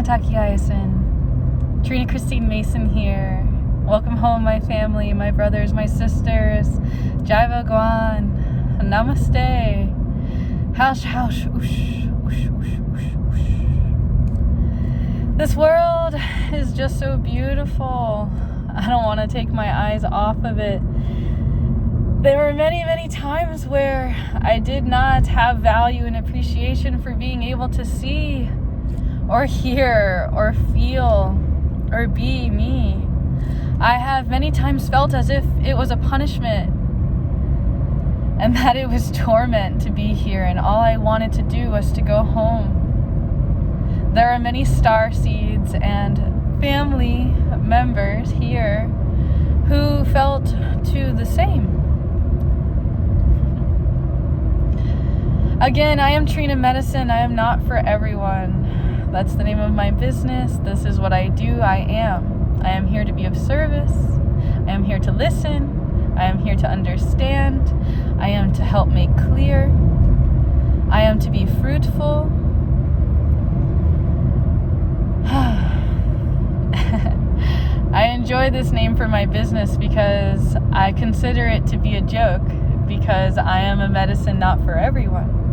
Takiayasin. Trina Christine Mason here. Welcome home, my family, my brothers, my sisters. Jai Bhagwan. Namaste. Haush, haush, oosh, oosh, oosh, oosh, oosh. This world is just so beautiful. I don't want to take my eyes off of it. There were many, many times where I did not have value and appreciation for being able to see or hear or feel or be me. I have many times felt as if it was a punishment and that it was torment to be here, and all I wanted to do was to go home. There are many star seeds and family members here who felt to the same. Again, I am Trina Medicine. I am not for everyone. That's the name of my business. This is what I do. I am here to be of service. I am here to listen. I am here to understand. I am to help make clear. I am to be fruitful. I enjoy this name for my business because I consider it to be a joke, because I am a medicine not for everyone.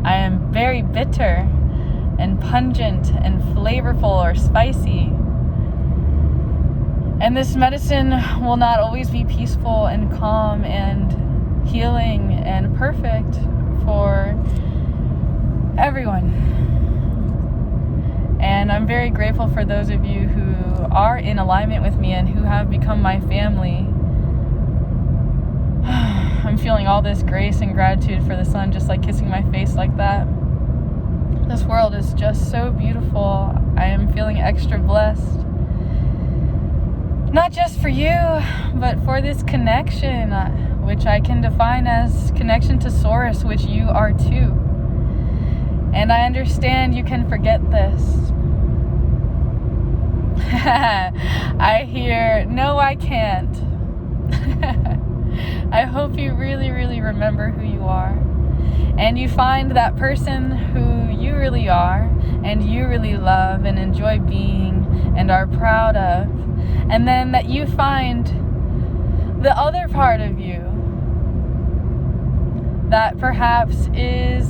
I am very bitter and pungent and flavorful or spicy. And this medicine will not always be peaceful and calm and healing and perfect for everyone. And I'm very grateful for those of you who are in alignment with me and who have become my family. I'm feeling all this grace and gratitude for the sun just like kissing my face like that. This world is just so beautiful. I am feeling extra blessed. Not just for you, but for this connection, which I can define as connection to Source, which you are too. And I understand you can forget this. I hear, no, I can't. I hope you really, really remember who you are. And you find that person who you really are and you really love and enjoy being and are proud of. And then that you find the other part of you that perhaps is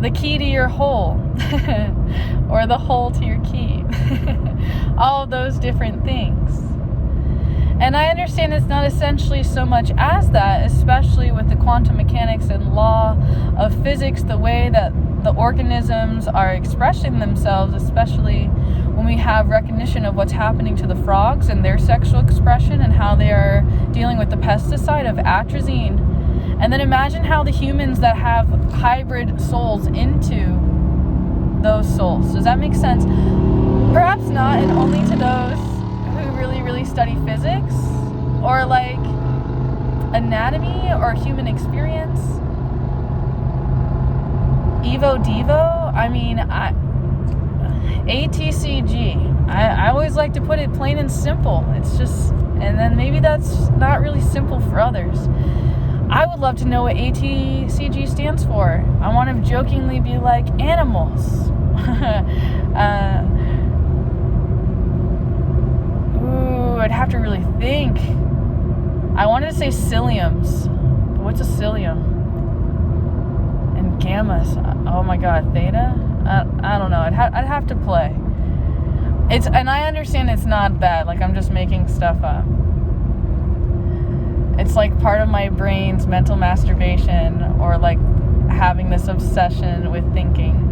the key to your whole or the whole to your key. All those different things. And I understand it's not essentially so much as that, especially with the quantum mechanics and law of physics, the way that the organisms are expressing themselves, especially when we have recognition of what's happening to the frogs and their sexual expression and how they are dealing with the pesticide of atrazine. And then imagine how the humans that have hybrid souls into those souls. Does that make sense? Perhaps not, and only to those who really, really study physics or like anatomy or human experience. Evo Devo, I mean, ATCG. I always like to put it plain and simple. It's just, and then maybe that's not really simple for others. I would love to know what ATCG stands for. I want to jokingly be like animals. I'd have to really think. I wanted to say ciliums, but what's a cilium? And gammas. Oh my god, theta? I don't know. I'd have to play. And I understand it's not bad. Like, I'm just making stuff up. It's like part of my brain's mental masturbation, or like having this obsession with thinking.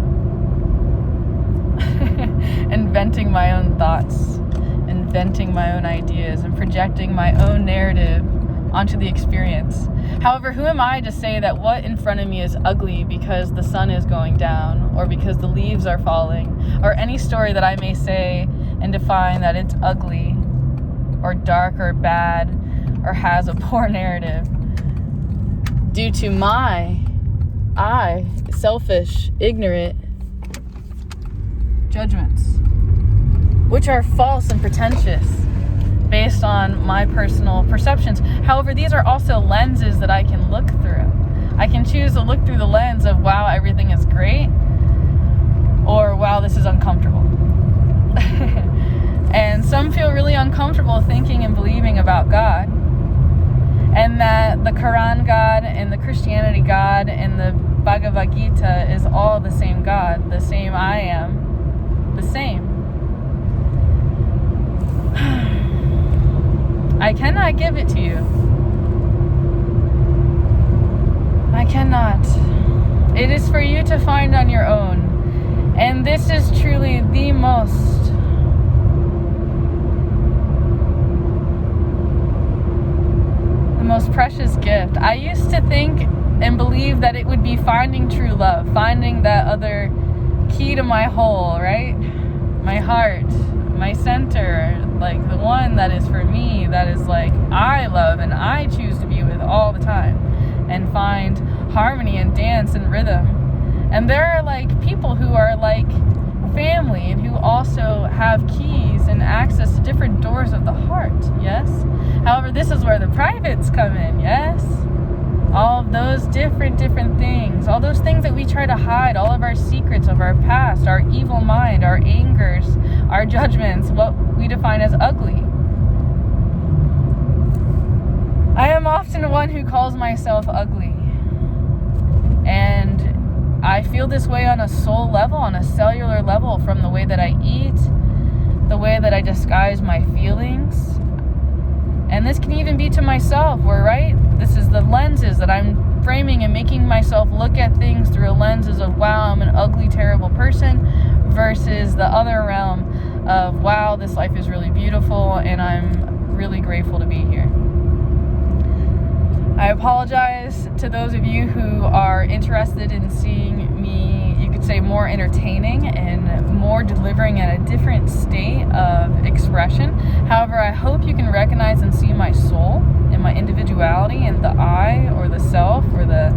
Inventing my own thoughts. Inventing my own ideas and projecting my own narrative onto the experience. However, who am I to say that what in front of me is ugly because the sun is going down or because the leaves are falling, or any story that I may say and define that it's ugly or dark or bad or has a poor narrative due to my selfish, ignorant judgments, which are false and pretentious based on my personal perceptions. However, these are also lenses that I can look through. I can choose to look through the lens of, wow, everything is great, or wow, this is uncomfortable. And some feel really uncomfortable thinking and believing about God, and that the Quran God and the Christianity God and the Bhagavad Gita is all the same God, the same I am, the same. I cannot give it to you. I cannot. It is for you to find on your own. And this is truly the most precious gift. I used to think and believe that it would be finding true love, finding that other key to my whole, right? My heart, my center, like the one that is for me, that is like I love and I choose to be with all the time, and find harmony and dance and rhythm. And there are like people who are like family and who also have keys and access to different doors of the heart, yes? However, this is where the privates come in, yes? All of those different things, all those things that we try to hide, all of our secrets of our past, our evil mind, our angers, our judgments, what we define as ugly. I am often one who calls myself ugly. And I feel this way on a soul level, on a cellular level, from the way that I eat, the way that I disguise my feelings. And this can even be to myself, where, right, this is the lenses that I'm framing and making myself look at things through lenses of, wow, I'm an ugly, terrible person, versus the other realm of, wow, this life is really beautiful and I'm really grateful to be here. I apologize to those of you who are interested in seeing me, you could say, more entertaining and more delivering at a different state of expression. However, I hope you can recognize and see my soul and my individuality and the I or the self or the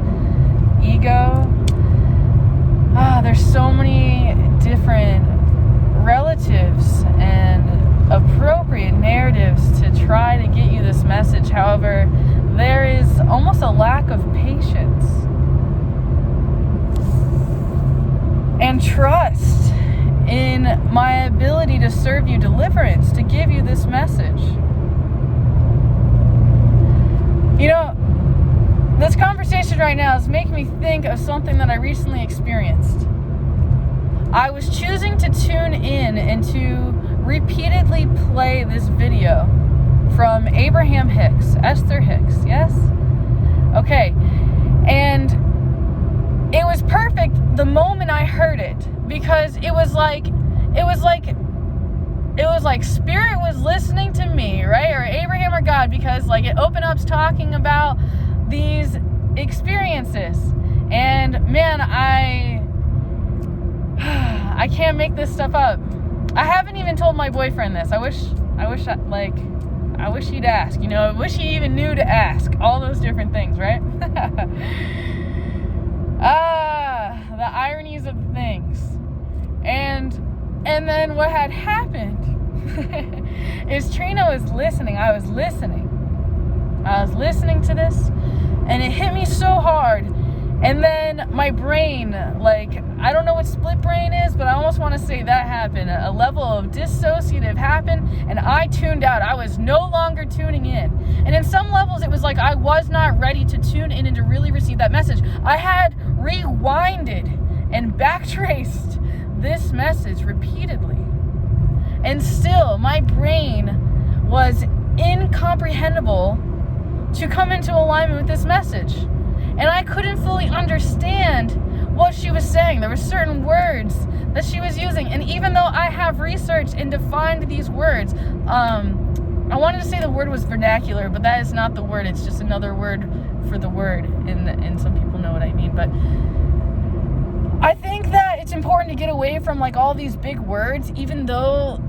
ego. There's so many different relatives and appropriate narratives to try to get you this message. However, there is almost a lack of patience and trust in my ability to serve you deliverance, to give you this message. You know, this conversation right now is making me think of something that I recently experienced. I was choosing to tune in and to repeatedly play this video from Abraham Hicks, Esther Hicks, yes? Okay, and it was perfect the moment I heard it, because it was like Spirit was listening to me, right? Or Abraham or God, because like it opened up talking about these experiences. And man, I can't make this stuff up. I haven't even told my boyfriend this. I wish he'd ask, I wish he even knew to ask. All those different things, right? The ironies of things. And then what had happened is Trina was listening. I was listening to this, and it hit me so hard. And then my brain, I don't know what split brain is, but I almost want to say that happened. A level of dissociative happened, and I tuned out. I was no longer tuning in. And in some levels, it was like I was not ready to tune in and to really receive that message. I had rewinded and backtraced this message repeatedly. And still, my brain was incomprehensible to come into alignment with this message. And I couldn't fully understand what she was saying. There were certain words that she was using. And even though I have researched and defined these words, I wanted to say the word was vernacular, but that is not the word. It's just another word for the word. And some people know what I mean. But I think that it's important to get away from all these big words, even though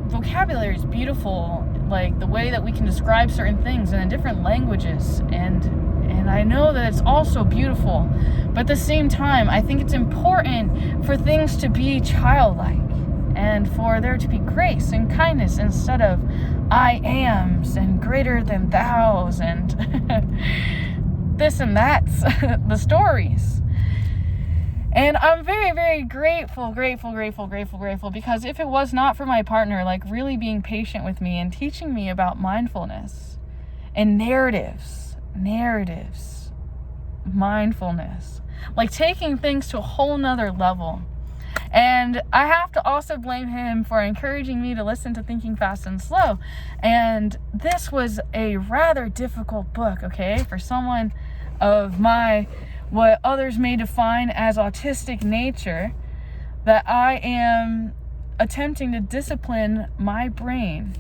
vocabulary is beautiful, the way that we can describe certain things in different languages, and I know that it's also beautiful, but at the same time, I think it's important for things to be childlike and for there to be grace and kindness instead of I ams and greater than thous and this and that's the stories. And I'm very, very grateful, because if it was not for my partner, like really being patient with me and teaching me about mindfulness and narratives, mindfulness, like taking things to a whole nother level. And I have to also blame him for encouraging me to listen to Thinking Fast and Slow. And this was a rather difficult book, okay, for someone of my, what others may define as autistic nature, that I am attempting to discipline my brain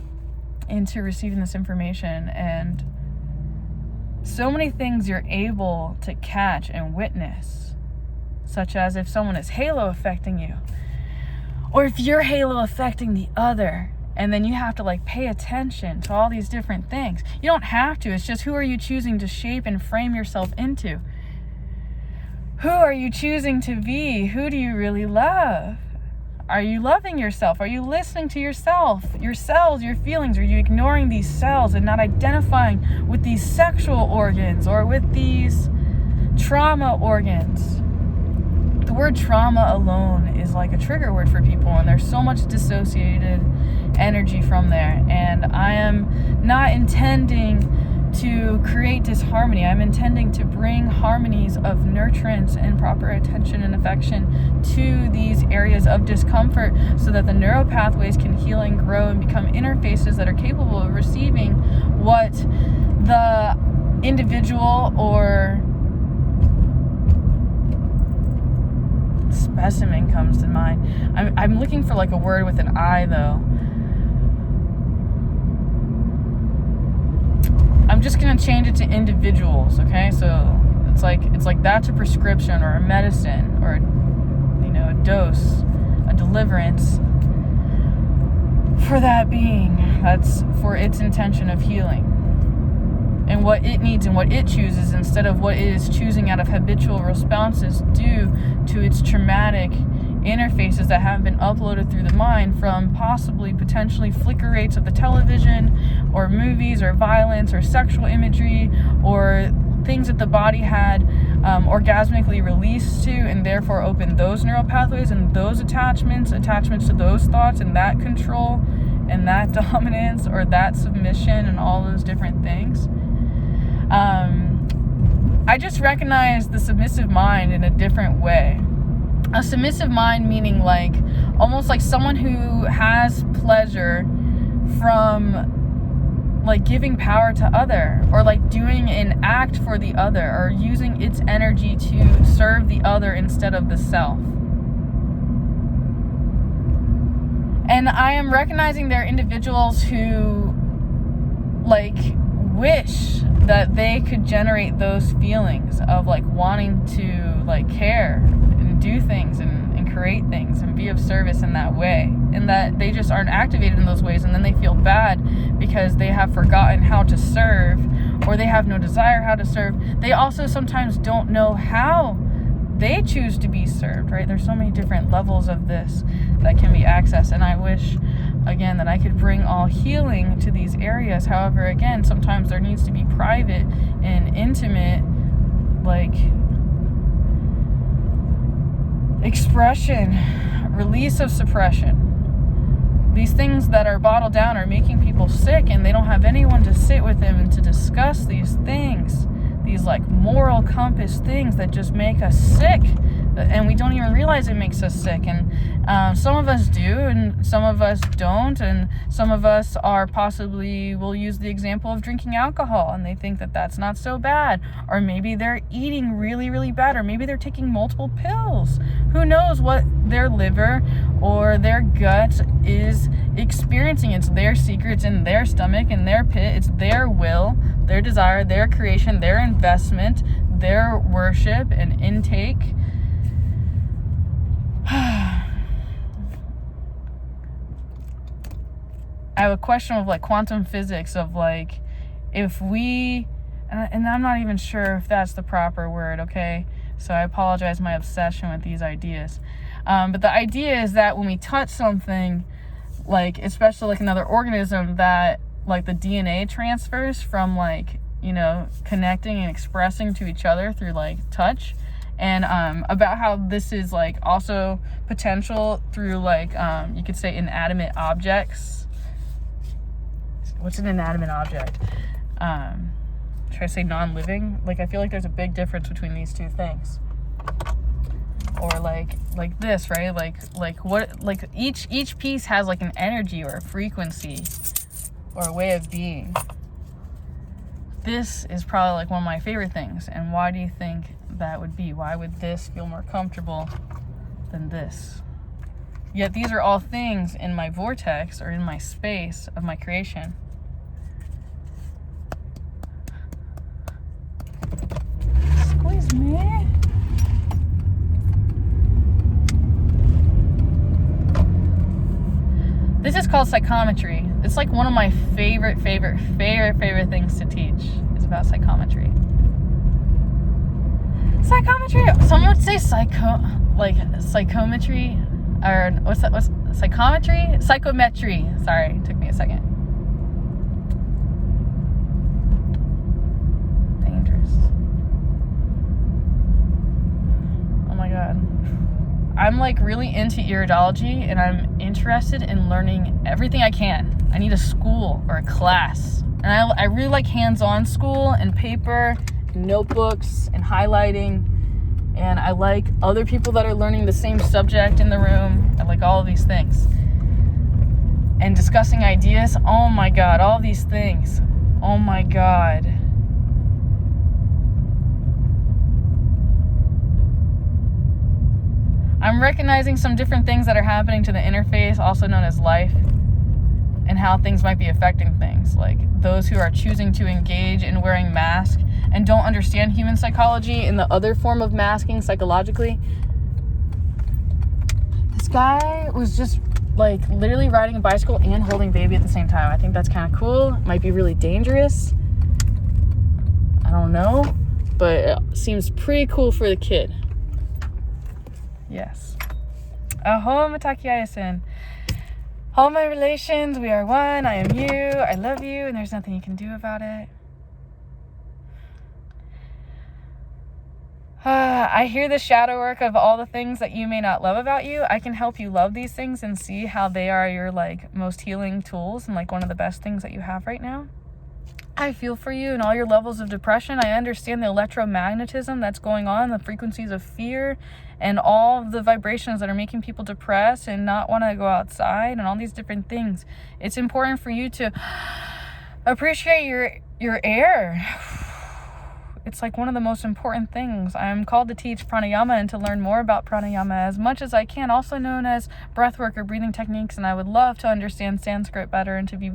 into receiving this information. And so many things you're able to catch and witness, such as if someone is halo affecting you, or if you're halo affecting the other, and then you have to like pay attention to all these different things. You don't have to, it's just who are you choosing to shape and frame yourself into? Who are you choosing to be? Who do you really love? Are you loving yourself? Are you listening to yourself, your cells, your feelings? Are you ignoring these cells and not identifying with these sexual organs or with these trauma organs? The word trauma alone is like a trigger word for people, and there's so much dissociated energy from there. And I am not intending to create disharmony. I'm intending to bring harmonies of nurturance and proper attention and affection to these areas of discomfort, so that the neural pathways can heal and grow and become interfaces that are capable of receiving what the individual or specimen comes to mind. I'm looking for like a word with an I though. I'm just gonna change it to individuals, okay? So it's like that's a prescription or a medicine or a dose, a deliverance for that being. That's for its intention of healing and what it needs and what it chooses, instead of what it is choosing out of habitual responses due to its traumatic interfaces that have been uploaded through the mind from possibly potentially flicker rates of the television or movies or violence or sexual imagery or things that the body had orgasmically released to, and therefore opened those neural pathways and those attachments to those thoughts and that control and that dominance or that submission and all those different things. I just recognize the submissive mind in a different way. A submissive mind meaning like almost like someone who has pleasure from like giving power to other, or like doing an act for the other, or using its energy to serve the other instead of the self. And I am recognizing there are individuals who like wish that they could generate those feelings of like wanting to like care and do things and create things and be of service in that way, and that they just aren't activated in those ways, and then they feel bad because they have forgotten how to serve, or they have no desire how to serve. They also sometimes don't know how they choose to be served, right? There's so many different levels of this that can be accessed, and I wish again that I could bring all healing to these areas. However, again, sometimes there needs to be private and intimate like expression, release of suppression. These things that are bottled down are making people sick, and they don't have anyone to sit with them and to discuss these things, these like moral compass things that just make us sick, and we don't even realize it makes us sick. And some of us do, and some of us don't, and some of us are possibly, will use the example of drinking alcohol, and they think that that's not so bad, or maybe they're eating really, really bad, or maybe they're taking multiple pills. Who knows what their liver or their gut is experiencing? It's their secret, it's in their stomach, in their pit, it's their will, their desire, their creation, their investment, their worship and intake. I have a question of like quantum physics of like, if we, and I'm not even sure if that's the proper word, okay? So I apologize my obsession with these ideas. But the idea is that when we touch something, like especially like another organism, that like the DNA transfers from like, connecting and expressing to each other through like touch. and about how this is like also potential through like you could say inanimate objects. What's an inanimate object? Should I say non-living? Like, I feel like there's a big difference between these two things. Or like this, right? Like what, like each piece has like an energy or a frequency or a way of being. This is probably like one of my favorite things. And why do you think that would be? Why would this feel more comfortable than this? Yet these are all things in my vortex or in my space of my creation. Squeeze me. This is called psychometry. It's like one of my favorite things to teach is about psychometry. Psychometry. Someone would say psychometry, or what's that? What's psychometry? Psychometry. Sorry, it took me a second. Dangerous. Oh my god. I'm like really into Iridology, and I'm interested in learning everything I can. I need a school or a class. And I really like hands-on school and paper, and notebooks and highlighting. And I like other people that are learning the same subject in the room. I like all of these things. And discussing ideas. Oh my god, all these things. Oh my god. I'm recognizing some different things that are happening to the interface, also known as life, and how things might be affecting things. Like those who are choosing to engage in wearing masks and don't understand human psychology in the other form of masking psychologically. This guy was just like literally riding a bicycle and holding baby at the same time. I think that's kind of cool. It might be really dangerous. I don't know, but it seems pretty cool for the kid. Yes. Aho Matakiayasin. All my relations, we are one. I am you. I love you, and there's nothing you can do about it. I hear the shadow work of all the things that you may not love about you. I can help you love these things and see how they are your like most healing tools and like one of the best things that you have right now. I feel for you and all your levels of depression. I understand the electromagnetism that's going on, the frequencies of fear, and all the vibrations that are making people depressed and not want to go outside and all these different things. It's important for you to appreciate your air. It's like one of the most important things. I'm called to teach pranayama and to learn more about pranayama as much as I can, also known as breathwork or breathing techniques, and I would love to understand Sanskrit better and to be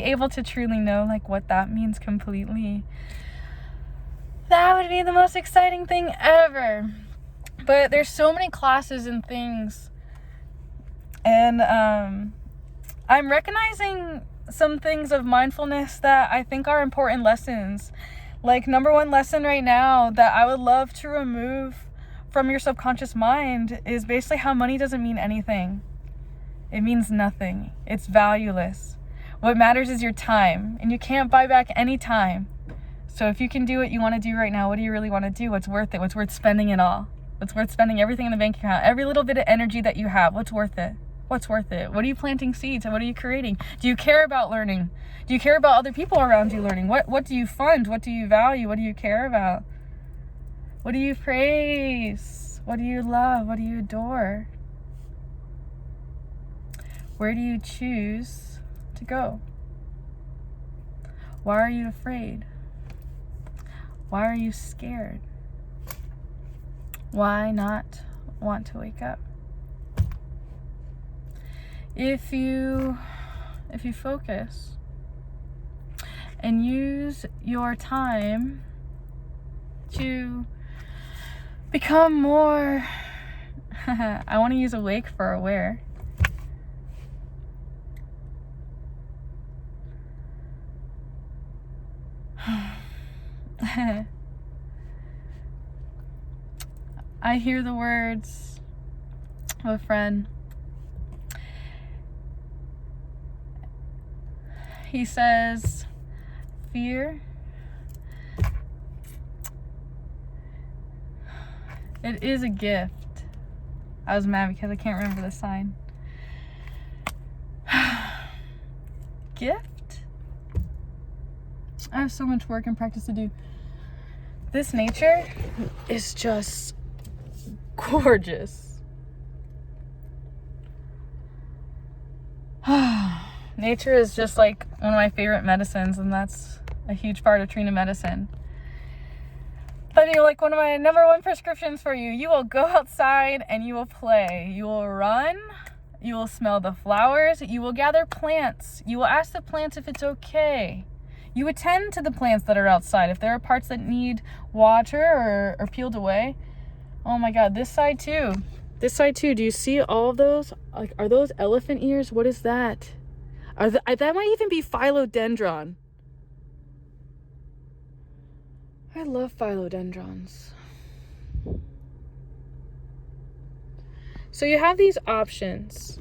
able to truly know like what that means completely. That would be the most exciting thing ever. But there's so many classes and things, and I'm recognizing some things of mindfulness that I think are important lessons. Like number one lesson right now that I would love to remove from your subconscious mind is basically how money doesn't mean anything. It means nothing. It's valueless. What matters is your time, and you can't buy back any time. So if you can do what you want to do right now, what do you really want to do? What's worth it? What's worth spending it all? What's worth spending everything in the bank account? Every little bit of energy that you have, what's worth it? What's worth it? What are you planting seeds? And what are you creating? Do you care about learning? Do you care about other people around you learning? What do you fund? What do you value? What do you care about? What do you praise? What do you love? What do you adore? Where do you choose to go? Why are you afraid? Why are you scared? Why not want to wake up? If you focus and use your time to become more I want to use awake for aware. I hear the words of a friend. He says, fear It is a gift. I was mad because I can't remember the sign. Gift? I have so much work and practice to do. This nature is just gorgeous. Nature is just like one of my favorite medicines, and that's a huge part of Trina medicine. But you know, like one of my number one prescriptions for you, you will go outside and you will play. You will run. You will smell the flowers. You will gather plants. You will ask the plants if it's okay. You attend to the plants that are outside. If there are parts that need water or peeled away. Oh my God, this side too. This side too. Do you see all of those? Like, are those elephant ears? What is that? That might even be philodendron. I love philodendrons. So you have these options,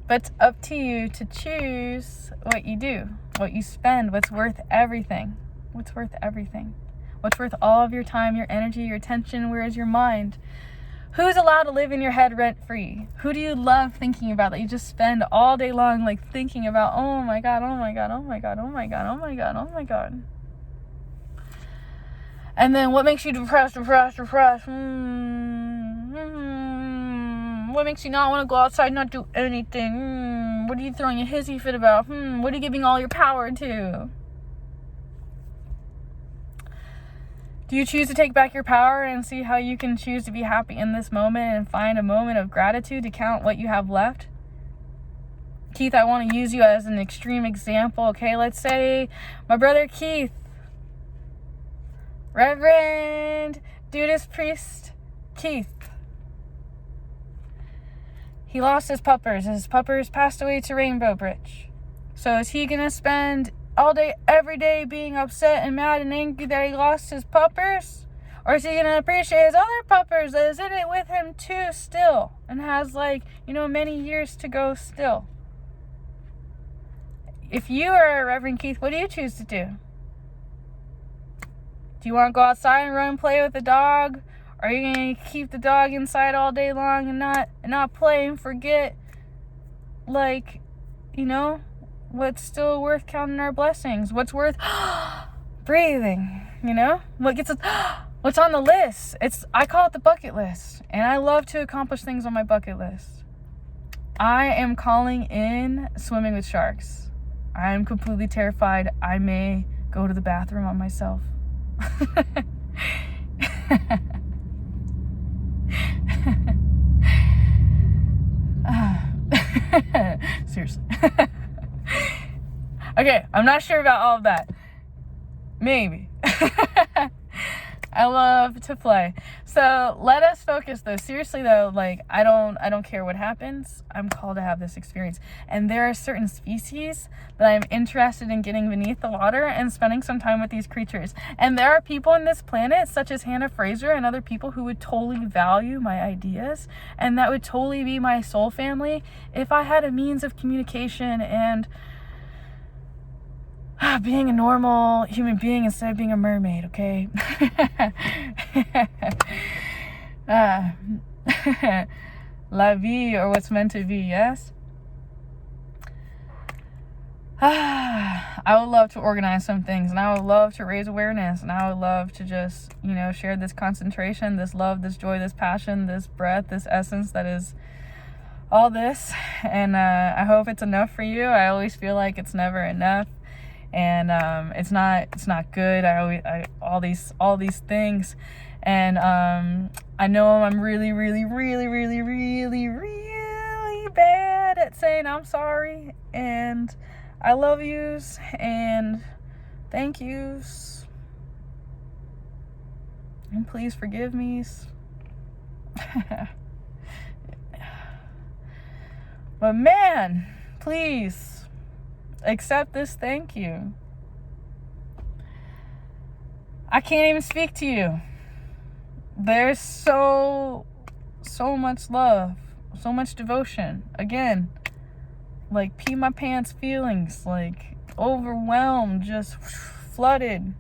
but it's up to you to choose what you do, what you spend, what's worth everything. What's worth everything? What's worth all of your time, your energy, your attention? Where is your mind? Who's allowed to live in your head rent-free? Who do you love thinking about that you just spend all day long like thinking about? Oh my God, oh my God, oh my God, oh my God, oh my God, oh my God. And then what makes you depressed? What makes you not want to go outside and not do anything? What are you throwing a hissy fit about? What are you giving all your power to? Do you choose to take back your power and see how you can choose to be happy in this moment and find a moment of gratitude to count what you have left? Keith, I want to use you as an extreme example. Okay, let's say my brother Keith, Reverend Dudas Priest Keith. He lost his puppers. His puppers passed away to Rainbow Bridge. So is he going to spend all day, every day being upset and mad and angry that he lost his puppers? Or is he going to appreciate his other puppers that is in it with him too still? And has many years to go still. If you are Reverend Keith, what do you choose to do? Do you want to go outside and run and play with the dog? Or are you going to keep the dog inside all day long and not play and forget, what's still worth counting our blessings? What's worth breathing, What gets us, what's on the list? I call it the bucket list. And I love to accomplish things on my bucket list. I am calling in swimming with sharks. I am completely terrified. I may go to the bathroom on myself. Seriously. Okay, I'm not sure about all of that. Maybe. I love to play. So let us focus though. Seriously though, I don't care what happens. I'm called to have this experience. And there are certain species that I'm interested in getting beneath the water and spending some time with these creatures. And there are people on this planet, such as Hannah Fraser and other people, who would totally value my ideas. And that would totally be my soul family if I had a means of communication and being a normal human being instead of being a mermaid, okay? La vie, or what's meant to be, yes? I would love to organize some things, and I would love to raise awareness, and I would love to just, share this concentration, this love, this joy, this passion, this breath, this essence that is all this. And I hope it's enough for you. I always feel like it's never enough. And it's not good. All these things, and I know I'm really, really, really, really, really, really bad at saying I'm sorry, and I love yous, and thank yous, and please forgive me. But man, please accept this thank you. I can't even speak to you. There's so much love, so much devotion. Again, pee my pants feelings, overwhelmed, just flooded.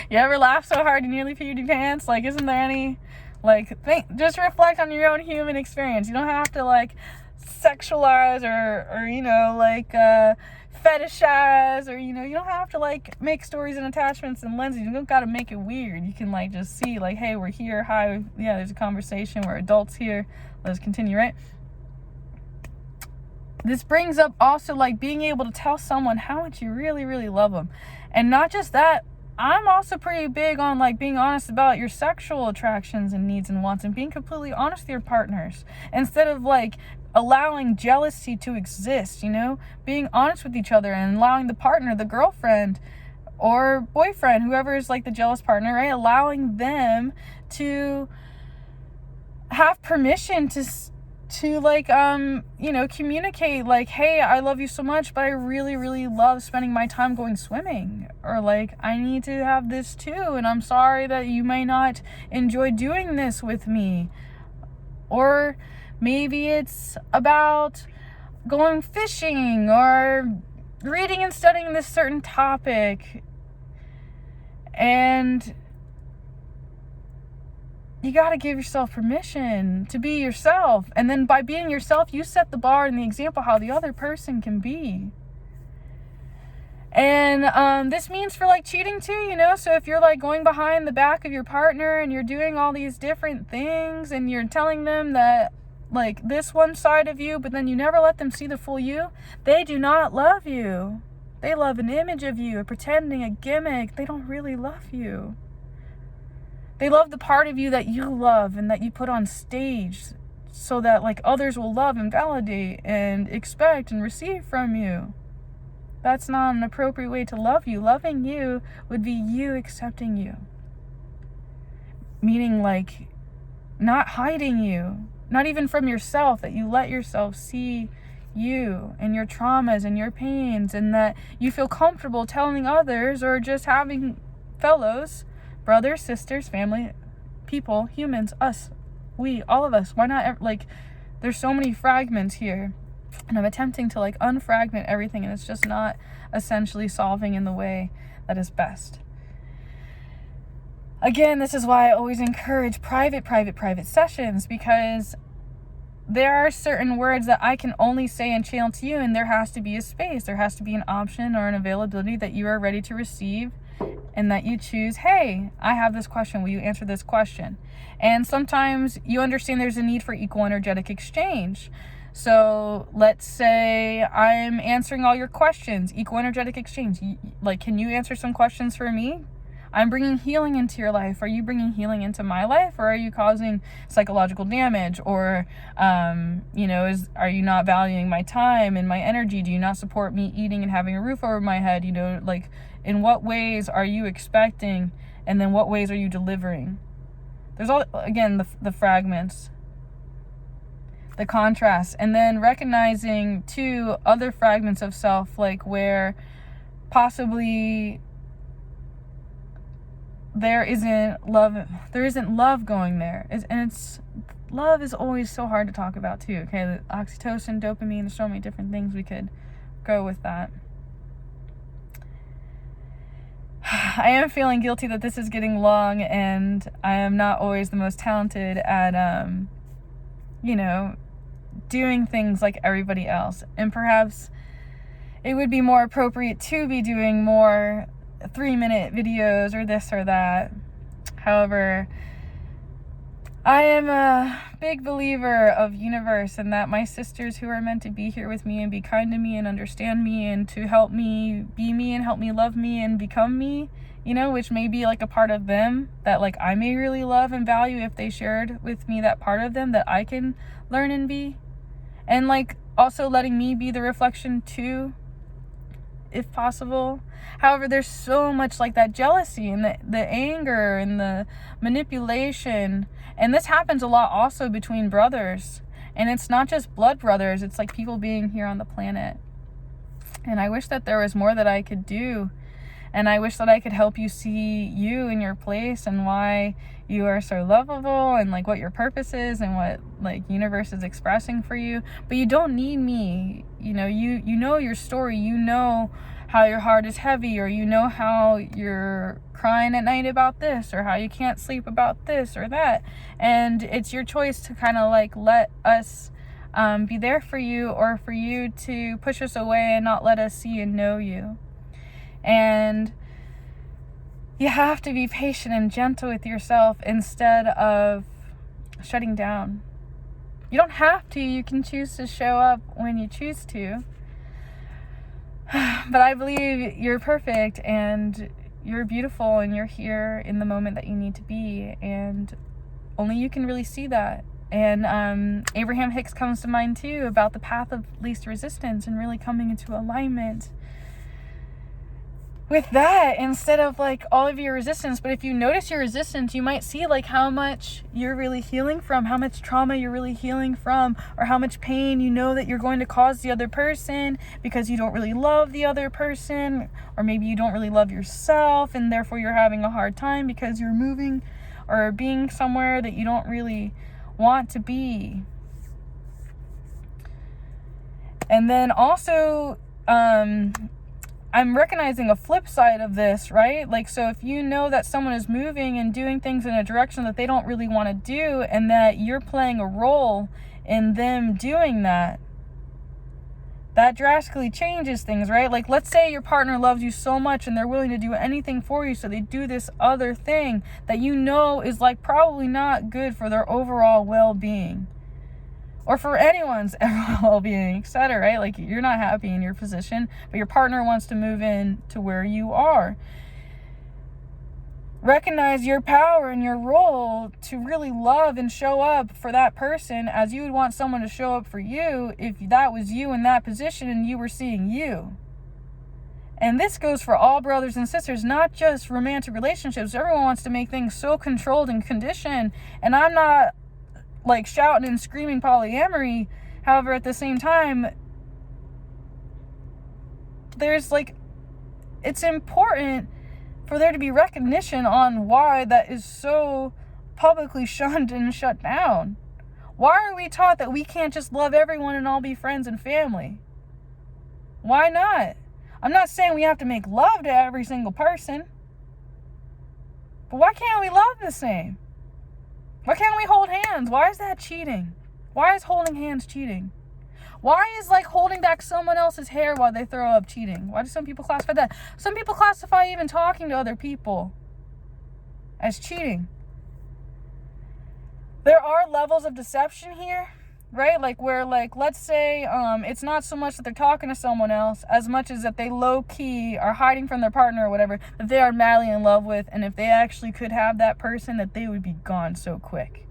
You ever laugh so hard you nearly peed your pants? Like, isn't there any, like, just reflect on your own human experience. You don't have to, like, sexualize or you know, like, fetishize, or, you know, you don't have to, like, make stories and attachments and lenses. You don't gotta make it weird. You can, like, just see, like, hey, we're here, hi, yeah, there's a conversation, we're adults here, let's continue, right? This brings up also, like, being able to tell someone how much you really, really love them. And not just that, I'm also pretty big on, like, being honest about your sexual attractions and needs and wants, and being completely honest with your partners instead of, like, allowing jealousy to exist, you know, being honest with each other and allowing the partner, the girlfriend or boyfriend, whoever is, like, the jealous partner, right, allowing them to have permission to like, you know, communicate, like, hey, I love you so much, but I really, really love spending my time going swimming, or, like, I need to have this too, and I'm sorry that you may not enjoy doing this with me. Or maybe it's about going fishing or reading and studying this certain topic, and you got to give yourself permission to be yourself. And then by being yourself, you set the bar and the example how the other person can be. And this means for, like, cheating too, you know. So if you're, like, going behind the back of your partner and you're doing all these different things and you're telling them that, like, this one side of you, but then you never let them see the full you, they do not love you. They love an image of you, a pretending, a gimmick. They don't really love you. They love the part of you that you love and that you put on stage so that, like, others will love and validate and expect and receive from you. That's not an appropriate way to love you. Loving you would be you accepting you. Meaning, like, not hiding you, not even from yourself, that you let yourself see you and your traumas and your pains, and that you feel comfortable telling others or just having fellows, brothers, sisters, family, people, humans, us, we, all of us. Why not, like, there's so many fragments here, and I'm attempting to, like, unfragment everything, and it's just not essentially solving in the way that is best. Again, this is why I always encourage private sessions, because there are certain words that I can only say and channel to you, and there has to be a space, there has to be an option or an availability that you are ready to receive, and that you choose, hey, I have this question, will you answer this question? And sometimes you understand there's a need for equal energetic exchange. So let's say I'm answering all your questions, equal energetic exchange. Like, can you answer some questions for me? I'm bringing healing into your life. Are you bringing healing into my life, or are you causing psychological damage? Or, you know, are you not valuing my time and my energy? Do you not support me eating and having a roof over my head? You know, like, in what ways are you expecting, and then what ways are you delivering? There's all, again, the fragments, the contrast, and then recognizing too other fragments of self, like where possibly there isn't love going there. Love is always so hard to talk about too. Okay, the oxytocin, dopamine, there's so many different things we could go with that. I am feeling guilty that this is getting long, and I am not always the most talented at, you know, doing things like everybody else. And perhaps it would be more appropriate to be doing more 3-minute videos or this or that. However, I am a big believer of universe, and that my sisters who are meant to be here with me and be kind to me and understand me and to help me be me and help me love me and become me, you know, which may be like a part of them that, like, I may really love and value if they shared with me that part of them that I can learn and be. And, like, also letting me be the reflection too, if possible. However, there's so much, like, that jealousy and the anger and the manipulation. And this happens a lot also between brothers. And it's not just blood brothers, it's like people being here on the planet. And I wish that there was more that I could do. And I wish that I could help you see you in your place and why you are so lovable, and, like, what your purpose is and what, like, universe is expressing for you. But you don't need me. You know, you know your story. You know how your heart is heavy, or you know how you're crying at night about this, or how you can't sleep about this or that. And it's your choice to kind of like let us be there for you, or for you to push us away and not let us see and know you. And you have to be patient and gentle with yourself instead of shutting down. You don't have to. You can choose to show up when you choose to. But I believe you're perfect and you're beautiful and you're here in the moment that you need to be. And only you can really see that. And Abraham Hicks comes to mind too, about the path of least resistance and really coming into alignment with that instead of like all of your resistance. But if you notice your resistance, you might see like how much you're really healing from, how much trauma you're really healing from, or how much pain you know that you're going to cause the other person because you don't really love the other person, or maybe you don't really love yourself and therefore you're having a hard time because you're moving or being somewhere that you don't really want to be. And then also I'm recognizing a flip side of this, right? Like, so if you know that someone is moving and doing things in a direction that they don't really want to do, and that you're playing a role in them doing that, that drastically changes things, right? Like, let's say your partner loves you so much and they're willing to do anything for you, so they do this other thing that you know is like probably not good for their overall well-being, or for anyone's well-being, etc., right? Like, you're not happy in your position, but your partner wants to move in to where you are. Recognize your power and your role to really love and show up for that person as you would want someone to show up for you if that was you in that position and you were seeing you. And this goes for all brothers and sisters, not just romantic relationships. Everyone wants to make things so controlled and conditioned, and I'm not like shouting and screaming polyamory. However, at the same time, there's like, it's important for there to be recognition on why that is so publicly shunned and shut down. Why are we taught that we can't just love everyone and all be friends and family? Why not? I'm not saying we have to make love to every single person, but why can't we love the same? Why can't we hold hands? Why is that cheating? Why is holding hands cheating? Why is like holding back someone else's hair while they throw up cheating? Why do some people classify that? Some people classify even talking to other people as cheating. There are levels of deception here, right? Like where, like, let's say it's not so much that they're talking to someone else as much as that they low-key are hiding from their partner or whatever that they are madly in love with, and if they actually could have that person, that they would be gone so quick.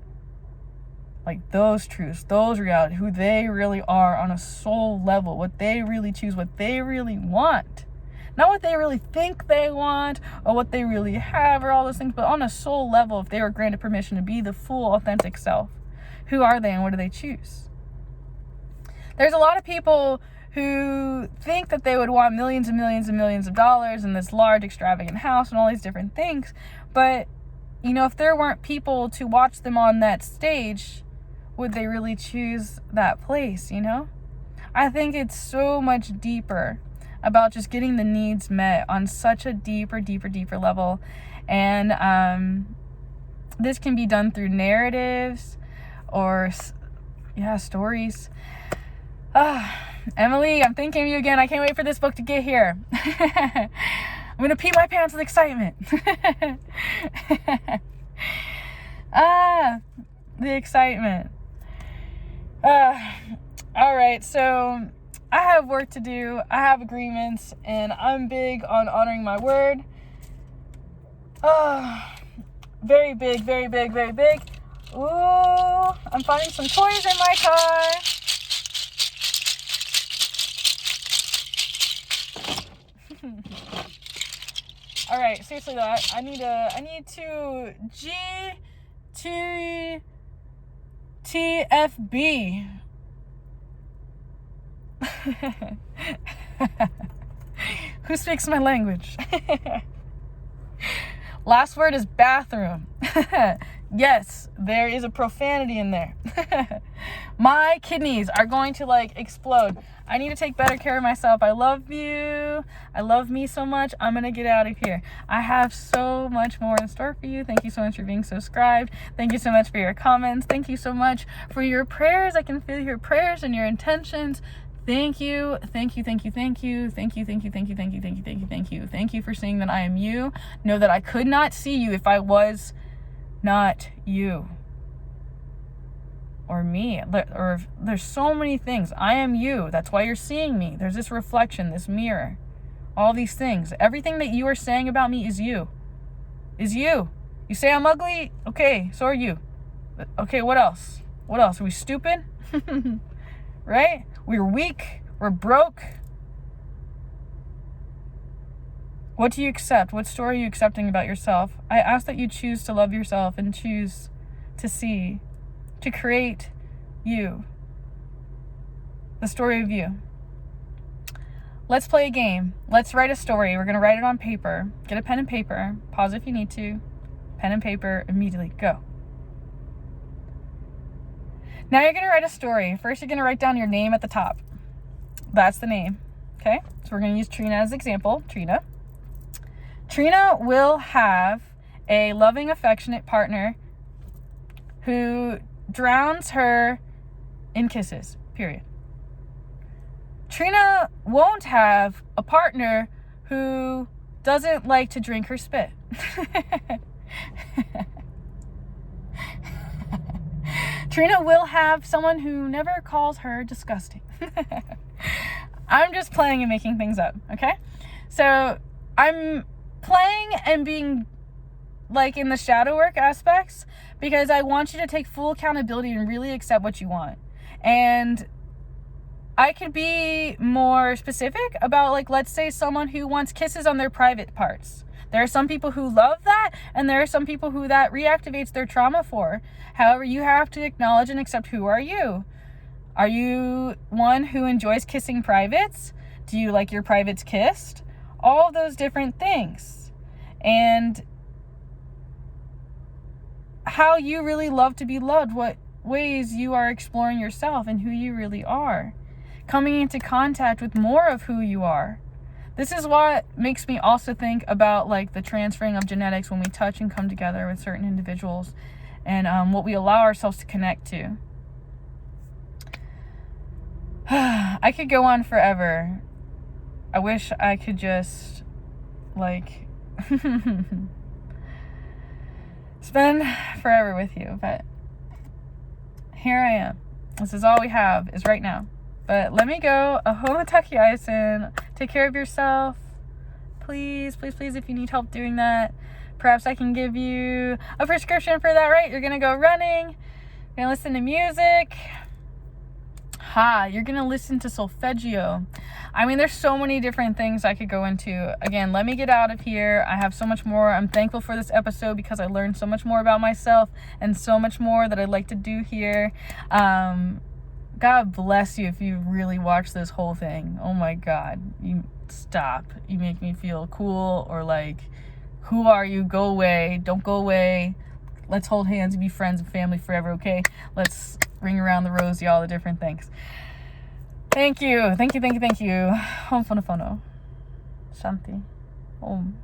Like, those truths, those realities, who they really are on a soul level, what they really choose, what they really want. Not what they really think they want or what they really have or all those things, but on a soul level, if they were granted permission to be the full authentic self. Who are they and what do they choose? There's a lot of people who think that they would want millions and millions and millions of dollars and this large extravagant house and all these different things. But, you know, if there weren't people to watch them on that stage, would they really choose that place, you know? I think it's so much deeper about just getting the needs met on such a deeper level. And this can be done through narratives or, stories. Emily, I'm thinking of you again. I can't wait for this book to get here. I'm going to pee my pants with excitement. The excitement. All right, so I have work to do. I have agreements, and I'm big on honoring my word. Very big, very big, very big. Ooh, I'm finding some toys in my car. All right, seriously though, I need to GTFB. Who speaks my language? Last word is bathroom. Yes, there is a profanity in there. My kidneys are going to like explode. I need to take better care of myself. I love you. I love me so much. I'm going to get out of here. I have so much more in store for you. Thank you so much for being subscribed. Thank you so much for your comments. Thank you so much for your prayers. I can feel your prayers and your intentions. Thank you. Thank you. Thank you. Thank you. Thank you. Thank you. Thank you. Thank you. Thank you. Thank you. Thank you. Thank you for seeing that I am you. Know that I could not see you if I was not you or me, or there's so many things. I am you. That's why you're seeing me. There's this reflection, this mirror, all these things. Everything that you are saying about me is you. You say I'm ugly? Okay, so are you. Okay, what else? Are we stupid? Right? We're weak. We're broke. What do you accept? What story are you accepting about yourself? I ask that you choose to love yourself and choose to see, to create you. The story of you. Let's play a game. Let's write a story. We're going to write it on paper. Get a pen and paper. Pause if you need to. Pen and paper. Immediately. Go. Now you're going to write a story. First, you're going to write down your name at the top. That's the name. Okay? So we're going to use Trina as an example. Trina. Trina will have a loving, affectionate partner who drowns her in kisses, period. Trina won't have a partner who doesn't like to drink her spit. Trina will have someone who never calls her disgusting. I'm just playing and making things up, okay? So I'm playing and being like in the shadow work aspects because I want you to take full accountability and really accept what you want. And I could be more specific about, like, let's say someone who wants kisses on their private parts. There are some people who love that, and there are some people who that reactivates their trauma for. However, you have to acknowledge and accept, who are you? Are you one who enjoys kissing privates? Do you like your privates kissed? All those different things. And how you really love to be loved, what ways you are exploring yourself and who you really are. Coming into contact with more of who you are. This is what makes me also think about like the transferring of genetics when we touch and come together with certain individuals, and what we allow ourselves to connect to. I could go on forever. I wish I could just like spend forever with you, but here I am. This is all we have is right now. But let me go. Ahoma takiaisen. Take care of yourself. Please, please, please, if you need help doing that, perhaps I can give you a prescription for that, right? You're going to go running. You're going to listen to music. You're going to listen to solfeggio. I mean, there's so many different things I could go into. Again, let me get out of here. I have so much more. I'm thankful for this episode because I learned so much more about myself and so much more that I'd like to do here. God bless you if you really watch this whole thing. Oh my God. You stop. You make me feel cool, or like, who are you? Go away. Don't go away. Let's hold hands and be friends and family forever, okay? Let's ring around the rosy, all the different things. Thank you. Thank you, thank you, thank you. Hom fono fono. Shanti. Om.